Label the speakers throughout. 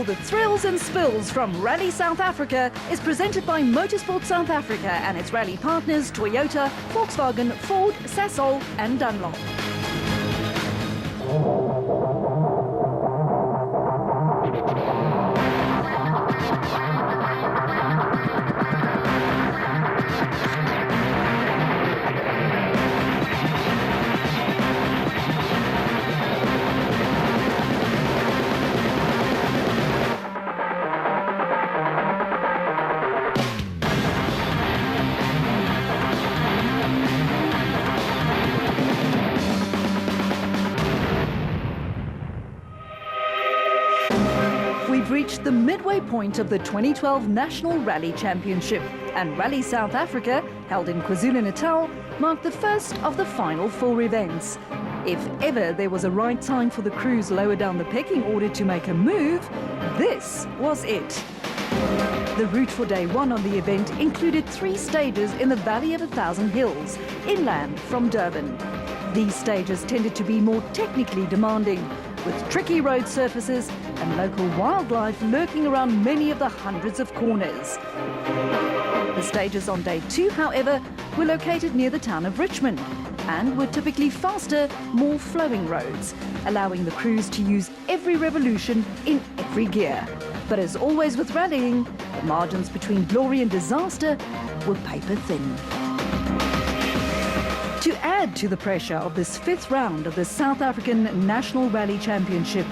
Speaker 1: All the thrills and spills from Rally South Africa is presented by Motorsport South Africa and its rally partners Toyota, Volkswagen, Ford, Sasol and Dunlop. We've reached the midway point of the 2012 National Rally Championship, and Rally South Africa, held in KwaZulu-Natal, marked the first of the final 4 events. If ever there was a right time for the crews lower down the pecking order to make a move, this was it. The route for day 1 on the event included 3 stages in the Valley of 1,000 Hills, inland from Durban. These stages tended to be more technically demanding, with tricky road surfaces and local wildlife lurking around many of the hundreds of corners. The stages on day 2, however, were located near the town of Richmond and were typically faster, more flowing roads, allowing the crews to use every revolution in every gear. But as always with rallying, the margins between glory and disaster were paper thin. To add to the pressure of this 5th round of the South African National Rally Championship,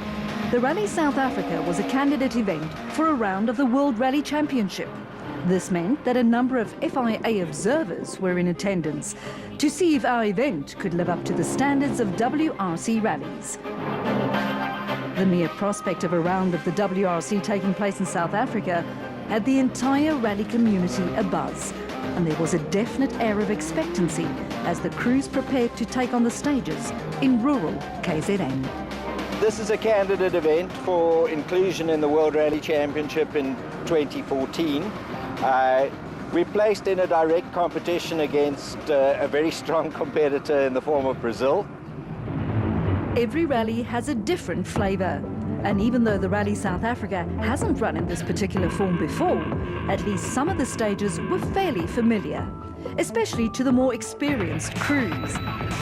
Speaker 1: the Rally South Africa was a candidate event for a round of the World Rally Championship. This meant that a number of FIA observers were in attendance to see if our event could live up to the standards of WRC rallies. The mere prospect of a round of the WRC taking place in South Africa had the entire rally community abuzz, and there was a definite air of expectancy as the crews prepared to take on the stages in rural KZN.
Speaker 2: This is a candidate event for inclusion in the World Rally Championship in 2014. We placed in a direct competition against a very strong competitor in the form of Brazil.
Speaker 1: Every rally has a different flavour, and even though the Rally South Africa hasn't run in this particular form before, at least some of the stages were fairly familiar, especially to the more experienced crews,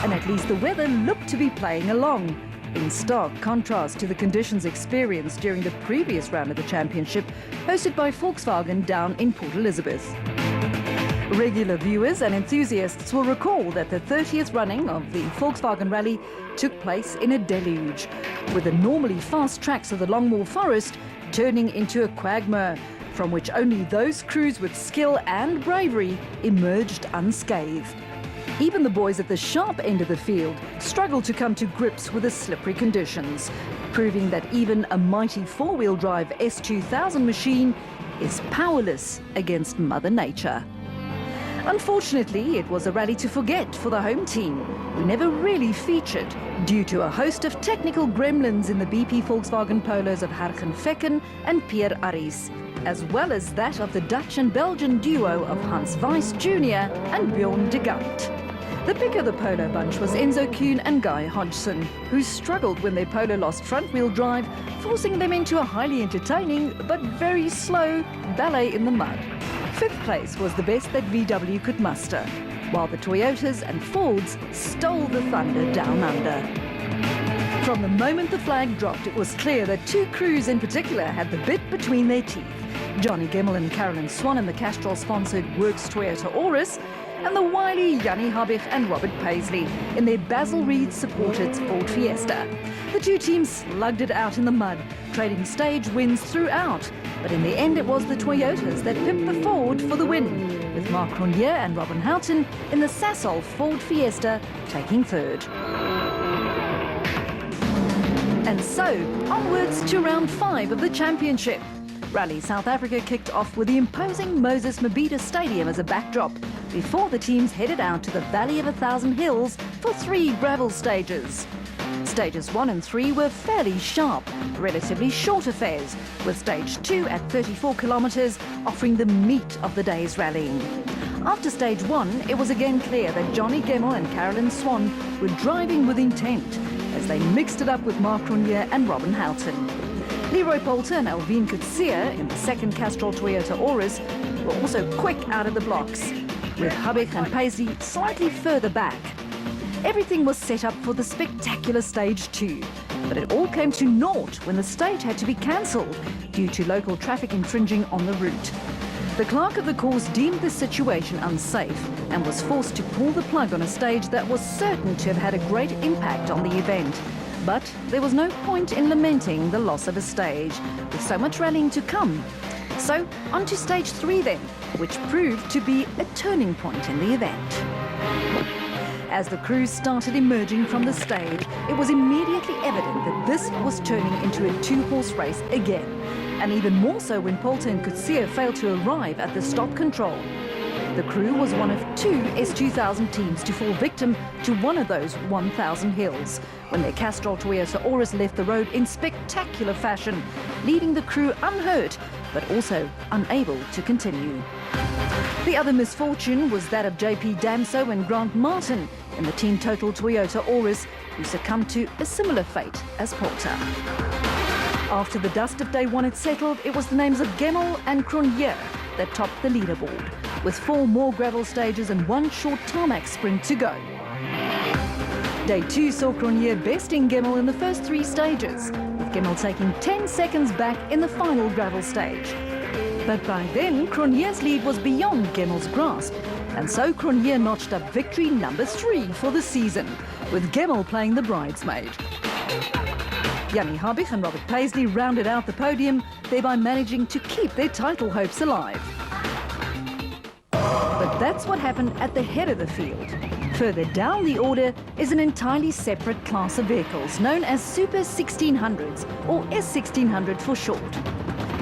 Speaker 1: and at least the weather looked to be playing along, in stark contrast to the conditions experienced during the previous round of the championship, hosted by Volkswagen down in Port Elizabeth. Regular viewers and enthusiasts will recall that the 30th running of the Volkswagen Rally took place in a deluge, with the normally fast tracks of the Longmoor Forest turning into a quagmire, from which only those crews with skill and bravery emerged unscathed. Even the boys at the sharp end of the field struggled to come to grips with the slippery conditions, proving that even a mighty 4-wheel drive S2000 machine is powerless against Mother Nature. Unfortunately, it was a rally to forget for the home team, who never really featured due to a host of technical gremlins in the BP Volkswagen Polos of Hargen Fecken and Pierre Aris, as well as that of the Dutch and Belgian duo of Hans Weiss Jr. and Bjorn de Gant. The pick of the Polo bunch was Enzo Kuhn and Guy Hodgson, who struggled when their Polo lost front-wheel drive, forcing them into a highly entertaining but very slow ballet in the mud. 5th place was the best that VW could muster, while the Toyotas and Fords stole the thunder down under. From the moment the flag dropped, it was clear that 2 crews in particular had the bit between their teeth. Johnny Gemmell and Carolyn Swan in the Castrol-sponsored Works Toyota Auris, and the wily Jannie Habich and Robert Paisley in their Basil Reed-supported Ford Fiesta. The 2 teams slugged it out in the mud, trading stage wins throughout, but in the end it was the Toyotas that pimped the Ford for the win, with Marc Cronje and Robin Houghton in the Sasol Ford Fiesta taking 3rd. And so, onwards to round 5 of the championship. Rally South Africa kicked off with the imposing Moses Mabhida Stadium as a backdrop, before the teams headed out to the Valley of 1,000 Hills for 3 gravel stages. Stages 1 and 3 were fairly sharp, relatively short affairs, with stage 2 at 34 kilometres offering the meat of the day's rallying. After stage 1, it was again clear that Johnny Gemmell and Carolyn Swan were driving with intent as they mixed it up with Marc Cronje and Robin Houghton. Leroy Poulter and Alvin Coetzee in the second Castrol Toyota Auris were also quick out of the blocks, with Habig and Paisley slightly further back. Everything was set up for the spectacular Stage 2, but it all came to naught when the stage had to be cancelled due to local traffic infringing on the route. The clerk of the course deemed the situation unsafe and was forced to pull the plug on a stage that was certain to have had a great impact on the event. But there was no point in lamenting the loss of a stage, with so much rallying to come. So on to Stage 3 then, which proved to be a turning point in the event. As the crews started emerging from the stage, it was immediately evident that this was turning into a two-horse race again, and even more so when Poulter and Coetzee failed to arrive at the stop control. The crew was one of two S2000 teams to fall victim to one of those 1,000 hills, when their Castrol Toyota Auris left the road in spectacular fashion, leaving the crew unhurt, but also unable to continue. The other misfortune was that of JP Damso and Grant Martin in the Team Total Toyota Auris, who succumbed to a similar fate as Poulter. After the dust of day one had settled, it was the names of Gemmell and Cronje that topped the leaderboard, with 4 more gravel stages and 1 short tarmac sprint to go. Day 2 saw Cronje besting Gemmell in the first 3 stages, with Gemmell taking 10 seconds back in the final gravel stage. But by then, Cronje's lead was beyond Gemmell's grasp, and so Cronje notched up victory number 3 for the season, with Gemmell playing the bridesmaid. Jannie Habig and Robert Paisley rounded out the podium, thereby managing to keep their title hopes alive. But that's what happened at the head of the field. Further down the order is an entirely separate class of vehicles known as Super 1600s, or S1600 for short.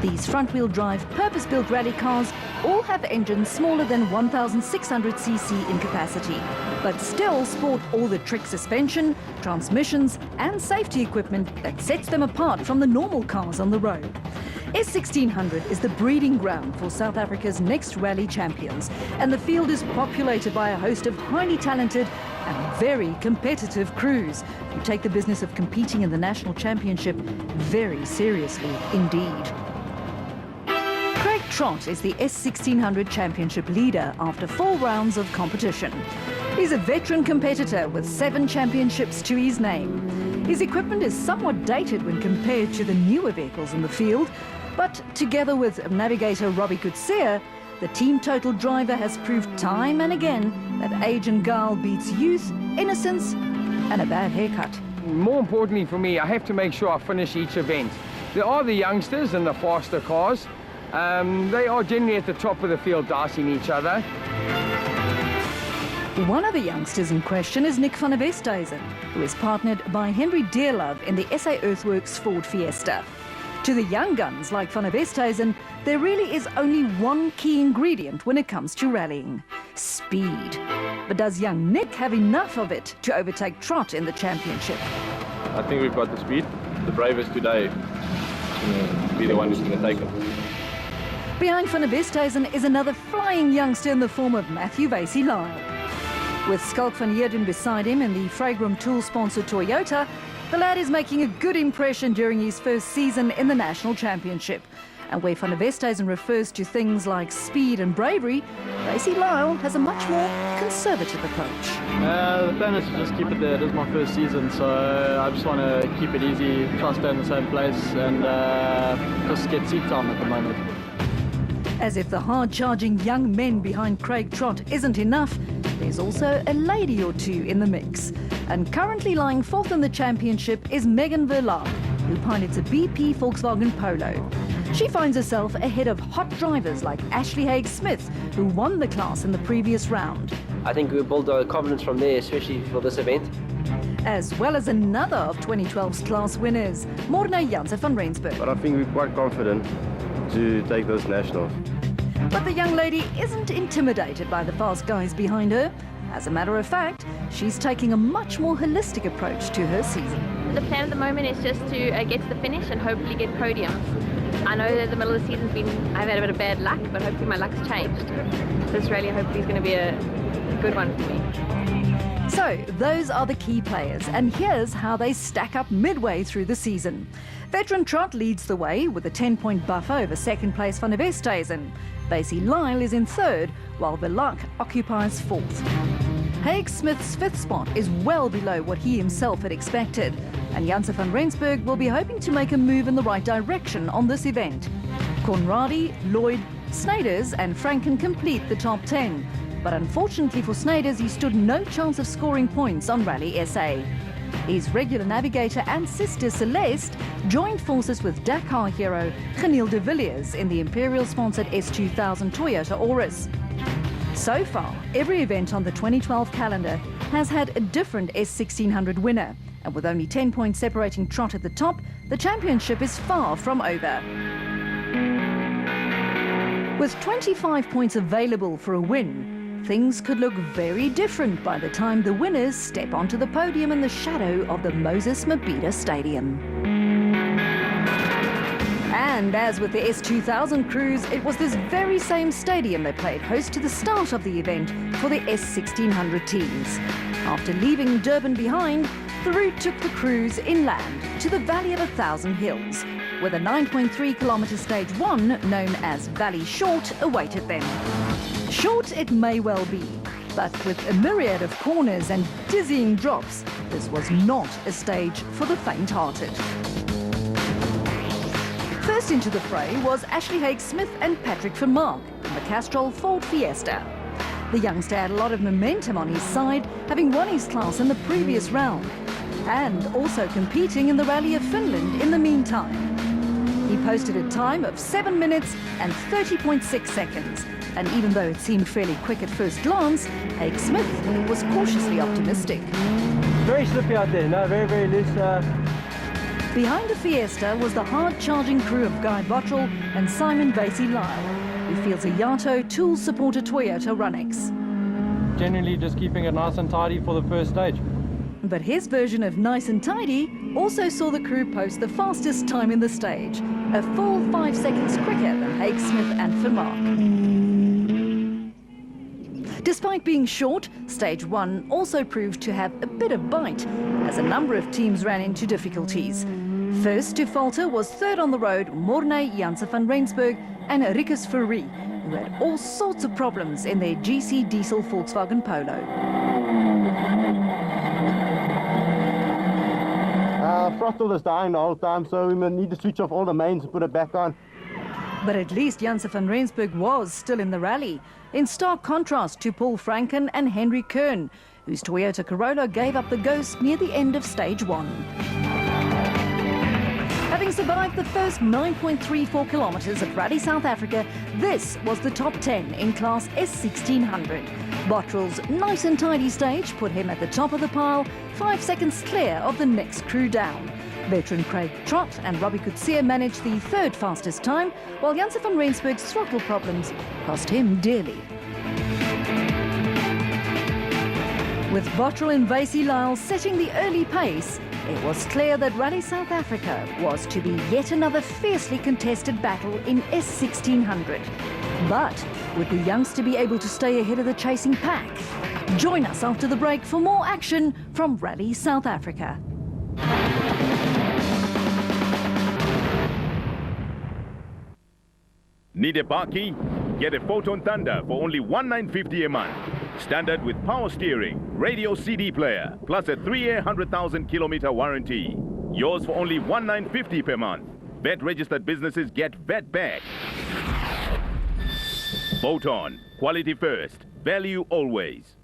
Speaker 1: These front-wheel drive, purpose-built rally cars all have engines smaller than 1,600cc in capacity, but still sport all the trick suspension, transmissions and safety equipment that sets them apart from the normal cars on the road. S1600 is the breeding ground for South Africa's next rally champions, and the field is populated by a host of highly talented and very competitive crews who take the business of competing in the national championship very seriously indeed. Craig Trott is the S1600 championship leader after 4 rounds of competition. He's a veteran competitor with 7 championships to his name. His equipment is somewhat dated when compared to the newer vehicles in the field, but together with navigator Robbie Coetzee, the Team Total driver has proved time and again that age and guile beats youth, innocence and a bad haircut.
Speaker 3: More importantly for me, I have to make sure I finish each event. There are the youngsters and the faster cars. They are generally at the top of the field dicing each other.
Speaker 1: One of the youngsters in question is Nick van der Westhuizen, who is partnered by Henry Deerlove in the SA Earthworks Ford Fiesta. To the young guns like van der Westhuizen, there really is only one key ingredient when it comes to rallying: speed. But does young Nick have enough of it to overtake Trott in the championship?
Speaker 4: I think we've got the speed. The bravest today is going to be the one who's going to take it.
Speaker 1: Behind van der Westhuizen is another flying youngster in the form of Matthew Vasey-Lyle. With Skalk van Heerden beside him in the Fragram Tool-sponsored Toyota, the lad is making a good impression during his first season in the National Championship. And where van der Westhuizen refers to things like speed and bravery, Vasey-Lyle has a much more conservative approach.
Speaker 5: The plan is to just keep it there. It is my first season, so I just want to keep it easy, try to stay in the same place and just get seat time at the moment.
Speaker 1: As if the hard-charging young men behind Craig Trott isn't enough, there's also a lady or two in the mix. And currently lying 4th in the championship is Megan Verlaag, who pilots a BP Volkswagen Polo. She finds herself ahead of hot drivers like Ashley Haig-Smith, who won the class in the previous round.
Speaker 6: I think we build our confidence from there, especially for this event.
Speaker 1: As well as another of 2012's class winners, Morna Janse van Rensburg.
Speaker 7: But I think we're quite confident to take those nationals.
Speaker 1: But the young lady isn't intimidated by the fast guys behind her. As a matter of fact, she's taking a much more holistic approach to her season.
Speaker 8: The plan at the moment is just to get to the finish and hopefully get podiums. I know that the middle of the season's I've had a bit of bad luck, but hopefully my luck's changed. This rally hopefully is going to be a good one for me.
Speaker 1: So, those are the key players, and here's how they stack up midway through the season. Veteran Trott leads the way with a 10-point buffer over second-place Van der Westhuizen. Basie Lyle is in third, while Verlaque occupies fourth. Haig Smith's fifth spot is well below what he himself had expected, and Janse van Rensburg will be hoping to make a move in the right direction on this event. Conradi, Lloyd, Snyders and Franken complete the top 10. But unfortunately for Snyders, he stood no chance of scoring points on Rally SA. His regular navigator and sister Celeste joined forces with Dakar hero Geniel de Villiers in the Imperial-sponsored S2000 Toyota Auris. So far, every event on the 2012 calendar has had a different S1600 winner, and with only 10 points separating Trott at the top, the championship is far from over. With 25 points available for a win, things could look very different by the time the winners step onto the podium in the shadow of the Moses Mabhida Stadium. And as with the S2000 crews, it was this very same stadium that played host to the start of the event for the S1600 teams. After leaving Durban behind, the route took the crews inland to the Valley of 1,000 Hills, where the 9.3 kilometre stage 1, known as Valley Short, awaited them. Short it may well be, but with a myriad of corners and dizzying drops, this was not a stage for the faint-hearted. First into the fray was Ashley Haig Smith and Patrick Vermaak in the Castrol Ford Fiesta. The youngster had a lot of momentum on his side, having won his class in the previous round, and also competing in the Rally of Finland in the meantime. He posted a time of 7 minutes and 30.6 seconds, and even though it seemed fairly quick at first glance, Haig Smith was cautiously optimistic.
Speaker 9: Very slippy out there, no, very, very loose.
Speaker 1: Behind the Fiesta was the hard-charging crew of Guy Bottrell and Simon Basie Lyle, who fields a Yato tool-supported Toyota Runex.
Speaker 9: Generally just keeping it nice and tidy for the first stage.
Speaker 1: But his version of nice and tidy also saw the crew post the fastest time in the stage, a full 5 seconds quicker than Haig Smith and Vermaak. Despite being short, Stage 1 also proved to have a bit of bite, as a number of teams ran into difficulties. First to falter was third on the road Mornay Janse van Rensburg and Rikus Fourie, who had all sorts of problems in their GC diesel Volkswagen Polo.
Speaker 7: Throttle is dying the whole time, so we need to switch off all the mains and put it back on.
Speaker 1: But at least Janse van Rensburg was still in the rally, in stark contrast to Paul Franken and Henry Kern, whose Toyota Corolla gave up the ghost near the end of Stage 1. Having survived the first 9.34 kilometres of Rally South Africa, this was the top 10 in Class S1600. Bottrell's nice and tidy stage put him at the top of the pile, 5 seconds clear of the next crew down. Veteran Craig Trott and Robbie Coetzee managed the third fastest time, while Janse van Rensburg's throttle problems cost him dearly. With Bottrell and Basie Lyle setting the early pace, it was clear that Rally South Africa was to be yet another fiercely contested battle in S1600. But would the youngster be able to stay ahead of the chasing pack? Join us after the break for more action from Rally South Africa.
Speaker 10: Need a bar key? Get a Photon Thunder for only $19.50 a month. Standard with power steering, radio CD player, plus a 3-year 100,000 kilometer warranty. Yours for only $19.50 per month. Vet registered businesses get vet back. Photon, quality first, value always.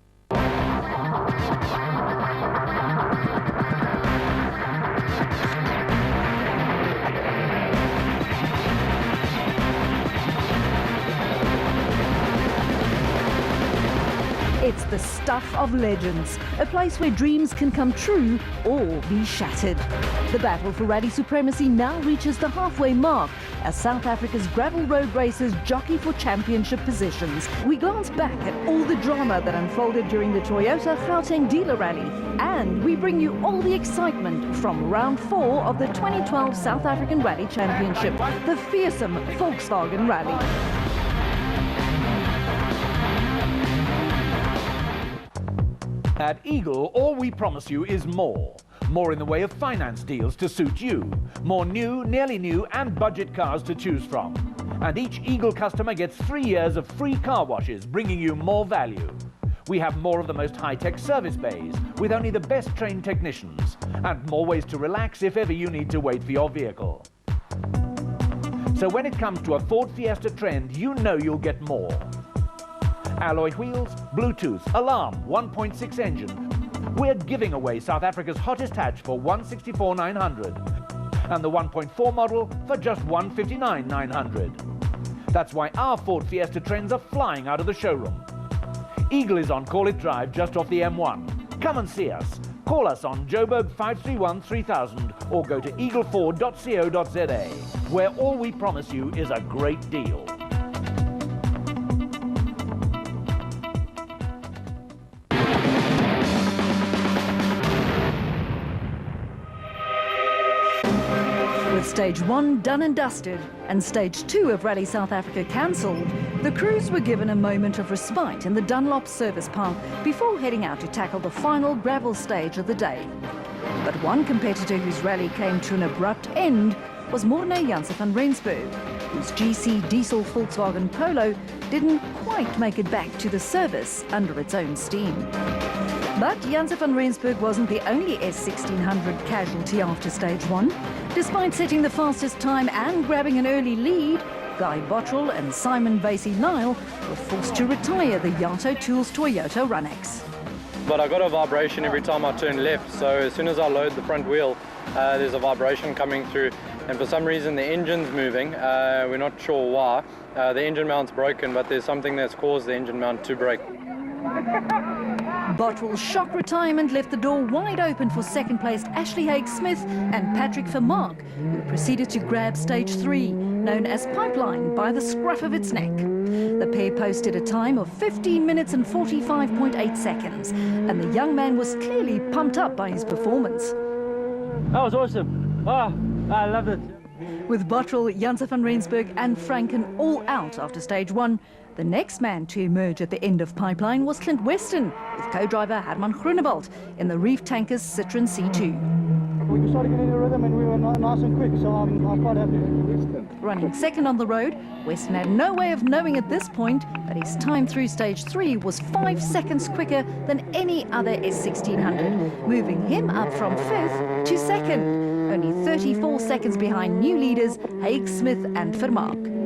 Speaker 1: It's the stuff of legends, a place where dreams can come true or be shattered. The battle for rally supremacy now reaches the halfway mark as South Africa's gravel road racers jockey for championship positions. We glance back at all the drama that unfolded during the Toyota Gauteng Dealer Rally, and we bring you all the excitement from round 4 of the 2012 South African Rally Championship, the fearsome Volkswagen Rally.
Speaker 11: At Eagle, all we promise you is more. More in the way of finance deals to suit you. More new, nearly new and budget cars to choose from. And each Eagle customer gets 3 years of free car washes, bringing you more value. We have more of the most high-tech service bays with only the best trained technicians and more ways to relax if ever you need to wait for your vehicle. So when it comes to a Ford Fiesta Trend, you know you'll get more. Alloy wheels, Bluetooth, alarm, 1.6 engine. We're giving away South Africa's hottest hatch for $164,900 and the 1.4 model for just $159,900. That's why our Ford Fiesta Trends are flying out of the showroom. Eagle is on Call It Drive just off the M1. Come and see us. Call us on Joburg 531 3000 or go to eagleford.co.za, where all we promise you is a great deal.
Speaker 1: With Stage 1 done and dusted and Stage 2 of Rally South Africa cancelled, the crews were given a moment of respite in the Dunlop service park before heading out to tackle the final gravel stage of the day. But one competitor whose rally came to an abrupt end was Morne Janse van Rensburg, whose GC diesel Volkswagen Polo didn't quite make it back to the service under its own steam. But Janse van Rensburg wasn't the only S1600 casualty after Stage 1. Despite setting the fastest time and grabbing an early lead, Guy Bottrell and Simon Vasey-Lyle were forced to retire the Yato Tools Toyota Runex.
Speaker 9: But I got a vibration every time I turn left, so as soon as I load the front wheel, there's a vibration coming through, and for some reason the engine's moving. We're not sure why. The engine mount's broken, but there's something that's caused the engine mount to break.
Speaker 1: Bottrell's shock retirement left the door wide open for second-placed Ashley Haig-Smith and Patrick Vermaak, who proceeded to grab Stage 3, known as Pipeline, by the scruff of its neck. The pair posted a time of 15 minutes and 45.8 seconds, and the young man was clearly pumped up by his performance.
Speaker 9: That was awesome. Oh, I loved it.
Speaker 1: With Bottrell, Janse van Rensburg and Franken all out after Stage 1, the next man to emerge at the end of Pipeline was Clint Weston, with co-driver Herman Groenewald in the Reef Tankers Citroen C2.
Speaker 7: We started getting in a rhythm and we were nice and quick, so I'm quite happy.
Speaker 1: Running second on the road, Weston had no way of knowing at this point that his time through Stage 3 was 5 seconds quicker than any other S1600, moving him up from 5th to 2nd, only 34 seconds behind new leaders Haig-Smith and Vermaak.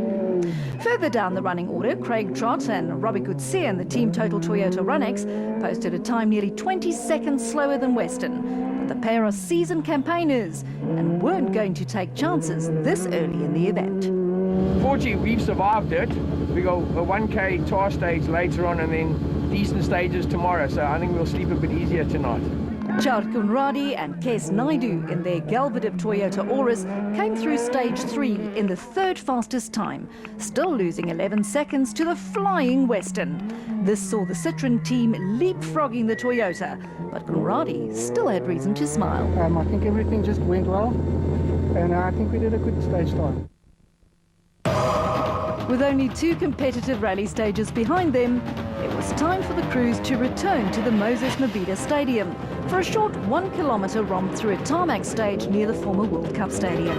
Speaker 1: Further down the running order, Craig Trott and Robbie Coetzee in the Team Total Toyota Runex posted a time nearly 20 seconds slower than Weston. But the pair are seasoned campaigners and weren't going to take chances this early in the event.
Speaker 3: Fortunately, we've survived it. We go a 1K tar stage later on and then decent stages tomorrow, so I think we'll sleep a bit easier tonight.
Speaker 1: Chad Conradi and Kes Naidu in their Galvadip Toyota Auris came through Stage 3 in the third fastest time, still losing 11 seconds to the flying Weston. This saw the Citroen team leapfrogging the Toyota, but Conradi still had reason to smile.
Speaker 7: I think everything just went well, and I think we did a good stage start.
Speaker 1: With only 2 competitive rally stages behind them, it was time for the crews to return to the Moses Mabhida Stadium for a short 1 kilometre romp through a tarmac stage near the former World Cup Stadium.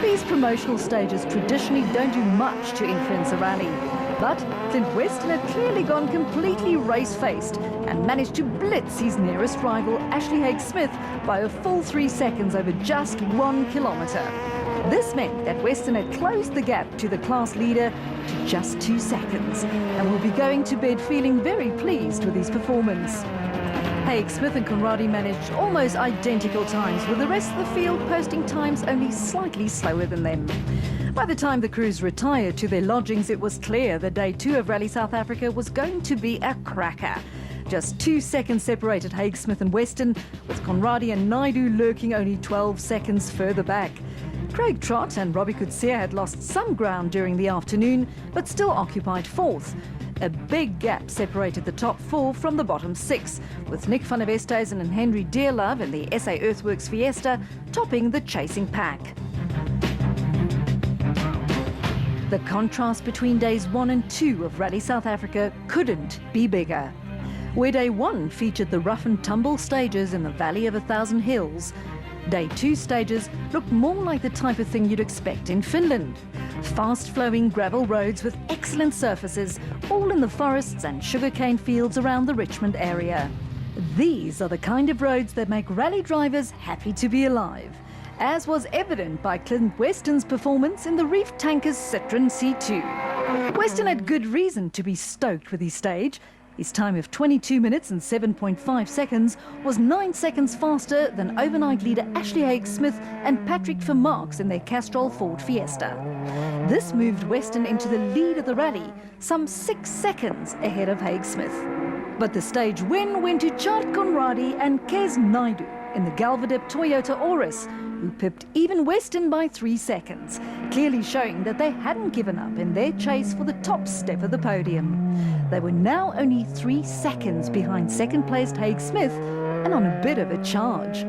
Speaker 1: These promotional stages traditionally don't do much to influence a rally, but Clint Weston had clearly gone completely race-faced and managed to blitz his nearest rival Ashley Haig-Smith by a full 3 seconds over just 1 kilometre. This meant that Weston had closed the gap to the class leader to just 2 seconds and will be going to bed feeling very pleased with his performance. Haig-Smith and Conradi managed almost identical times, with the rest of the field posting times only slightly slower than them. By the time the crews retired to their lodgings, it was clear that Day 2 of Rally South Africa was going to be a cracker. Just 2 seconds separated Haig-Smith and Weston, with Conradi and Naidu lurking only 12 seconds further back. Craig Trott and Robbie Coetzee had lost some ground during the afternoon, but still occupied 4th. A big gap separated the top 4 from the bottom 6, with Nick van der Westhuizen and Henry Deerlove in the SA Earthworks Fiesta topping the chasing pack. The contrast between days 1 and 2 of Rally South Africa couldn't be bigger. where day 1 featured the rough and tumble stages in the Valley of 1,000 Hills. Day 2 stages looked more like the type of thing you'd expect in Finland. Fast-flowing gravel roads with excellent surfaces, all in the forests and sugarcane fields around the Richmond area. These are the kind of roads that make rally drivers happy to be alive, as was evident by Clint Weston's performance in the Reef Tankers Citroen C2. Weston had good reason to be stoked with his stage. His time of 22 minutes and 7.5 seconds was 9 seconds faster than overnight leader Ashley Haig-Smith and Patrick Vermaak in their Castrol Ford Fiesta. This moved Weston into the lead of the rally, some 6 seconds ahead of Haig-Smith. But the stage win went to Chart Conradi and Kes Naidu in the Galvadip Toyota Auris, who pipped even Weston by 3 seconds, clearly showing that they hadn't given up in their chase for the top step of the podium. They were now only 3 seconds behind second-placed Haig-Smith and on a bit of a charge.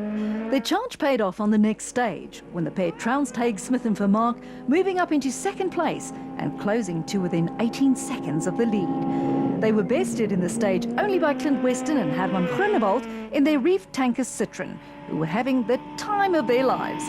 Speaker 1: Their charge paid off on the next stage, when the pair trounced Haig-Smith and Vermaak, moving up into second place and closing to within 18 seconds of the lead. They were bested in the stage only by Clint Weston and Herman Groenewald in their Reef Tankers Citroen, who were having the time of their lives.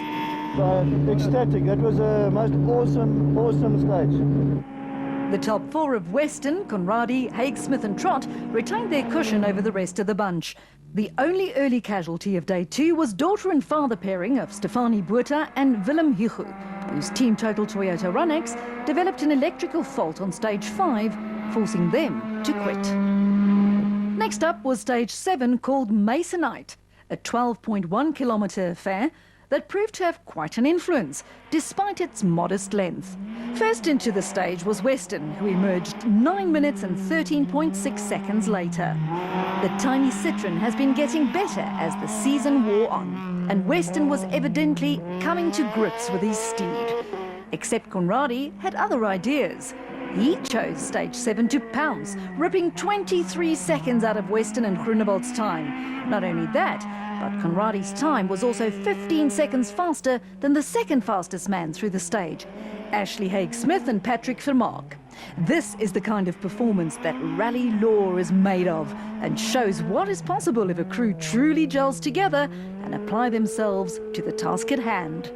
Speaker 7: Ecstatic. It was a most awesome stage.
Speaker 1: The top 4 of Weston, Conradi, Haig-Smith and Trott retained their cushion over the rest of the bunch. The only early casualty of day 2 was daughter and father pairing of Stefanie Botha and Willem Hugo, whose Team Total Toyota Runex developed an electrical fault on stage 5, forcing them to quit. Next up was stage 7, called Masonite, a 12.1 kilometre affair that proved to have quite an influence, despite its modest length. First into the stage was Weston, who emerged 9 minutes and 13.6 seconds later. The tiny Citroen has been getting better as the season wore on, and Weston was evidently coming to grips with his steed. Except Conradi had other ideas. He chose stage 7 to pounce, ripping 23 seconds out of Weston and Groenewald's time. Not only that, but Conradi's time was also 15 seconds faster than the second fastest man through the stage, Ashley Haig-Smith and Patrick Vermaak. This is the kind of performance that rally law is made of, and shows what is possible if a crew truly gels together and apply themselves to the task at hand.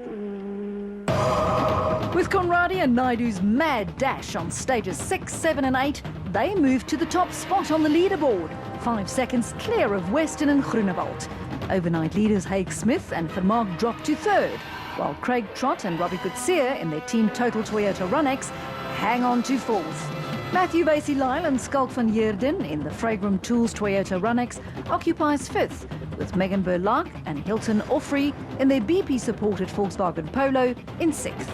Speaker 1: With Conradi and Naidu's mad dash on stages 6, 7 and 8, they moved to the top spot on the leaderboard, 5 seconds clear of Weston and Groenewald. Overnight leaders Haig-Smith and Vermaak dropped to 3rd, while Craig Trott and Robbie Coetzee in their Team Total Toyota Runex hang on to 4th. Matthew Vasey-Lyle and Skalk van Heerden in the Fragram Tools Toyota Runex occupies 5th, with Megan Burlaak and Hilton Offrey in their BP-supported Volkswagen Polo in 6th.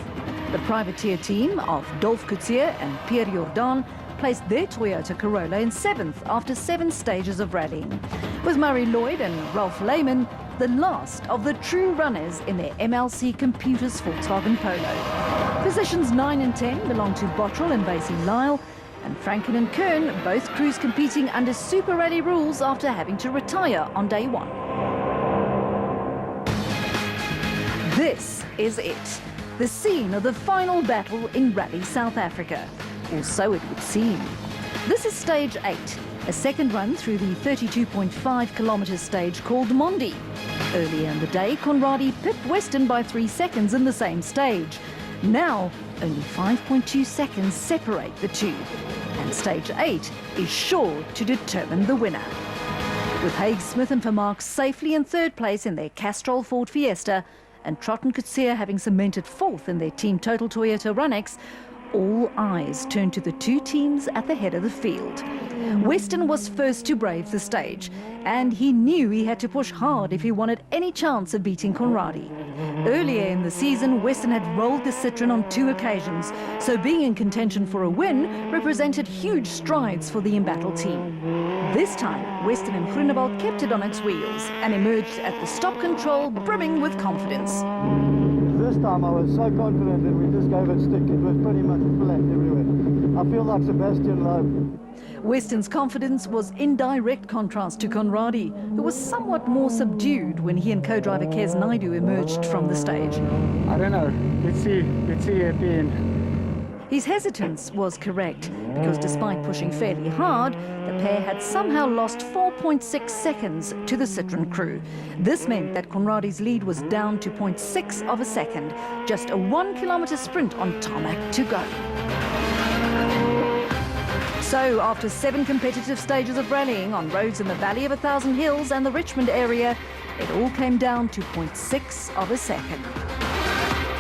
Speaker 1: The privateer team of Dolf Coetzee and Pierre Jordan placed their Toyota Corolla in 7th after 7 stages of rallying, with Murray Lloyd and Ralph Lehman the last of the true runners in their MLC Computers Volkswagen Polo. Positions 9 and 10 belong to Bottrell and Vasey-Lyle, and Franken and Kern, both crews competing under Super Rally rules after having to retire on day 1. This is it, the scene of the final battle in Rally South Africa, or so it would seem. This is stage 8, a second run through the 32.5 kilometre stage called Mondi. Earlier in the day, Conradi pipped Weston by 3 seconds in the same stage. Now, only 5.2 seconds separate the two, and stage 8 is sure to determine the winner. With Haig-Smith and Vermaak safely in 3rd place in their Castrol Ford Fiesta, and Trott and Coetzee having cemented 4th in their Team Total Toyota Runex, all eyes turned to the 2 teams at the head of the field. Weston was first to brave the stage, and he knew he had to push hard if he wanted any chance of beating Conradi. Earlier in the season, Weston had rolled the Citroen on 2 occasions, so being in contention for a win represented huge strides for the embattled team. This time, Weston and Groenewald kept it on its wheels and emerged at the stop control brimming with confidence.
Speaker 7: This time I was so confident that we just gave it stick. It was pretty much flat everywhere. I feel like Sebastian Loeb.
Speaker 1: Weston's confidence was in direct contrast to Conradi, who was somewhat more subdued when he and co-driver Kes Naidu emerged from the stage.
Speaker 12: I don't know. Let's see at the end.
Speaker 1: His hesitance was correct, because despite pushing fairly hard, the pair had somehow lost 4.6 seconds to the Citroën crew. This meant that Conrady's lead was down to 0.6 of a second, just a 1 kilometre sprint on tarmac to go. So, after 7 competitive stages of rallying on roads in the Valley of 1,000 Hills and the Richmond area, it all came down to 0.6 of a second.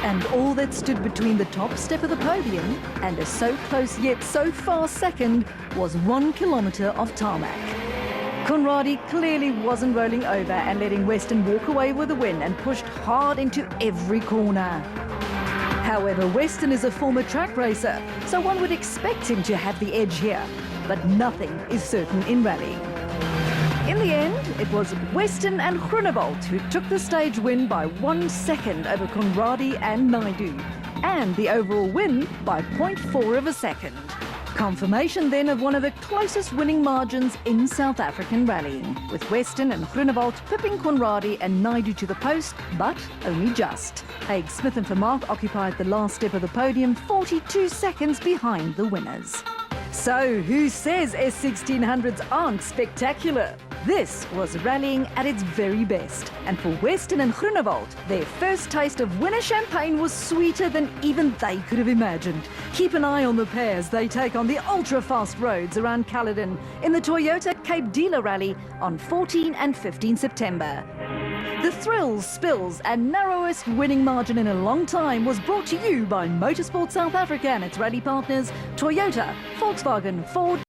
Speaker 1: And all that stood between the top step of the podium and a so close yet so far second was 1 kilometre of tarmac. Conrady clearly wasn't rolling over and letting Weston walk away with the win and pushed hard into every corner. However, Weston is a former track racer, so one would expect him to have the edge here. But nothing is certain in rallying. In the end, it was Weston and Groenewold who took the stage win by 1 second over Conrady and Naidoo, and the overall win by 0.4 of a second. Confirmation then of one of the closest winning margins in South African rallying, with Weston and Groenewold pipping Conrady and Naidoo to the post, but only just. Haig Smith and Vermaak occupied the last step of the podium 42 seconds behind the winners. So, who says S1600s aren't spectacular? This was rallying at its very best. And for Weston and Groenewold, their first taste of winner champagne was sweeter than even they could have imagined. Keep an eye on the pair as they take on the ultra-fast roads around Caledon in the Toyota Cape Dealer Rally on 14 and 15 September. The thrills, spills and narrowest winning margin in a long time was brought to you by Motorsport South Africa and its rally partners Toyota, Volkswagen, Ford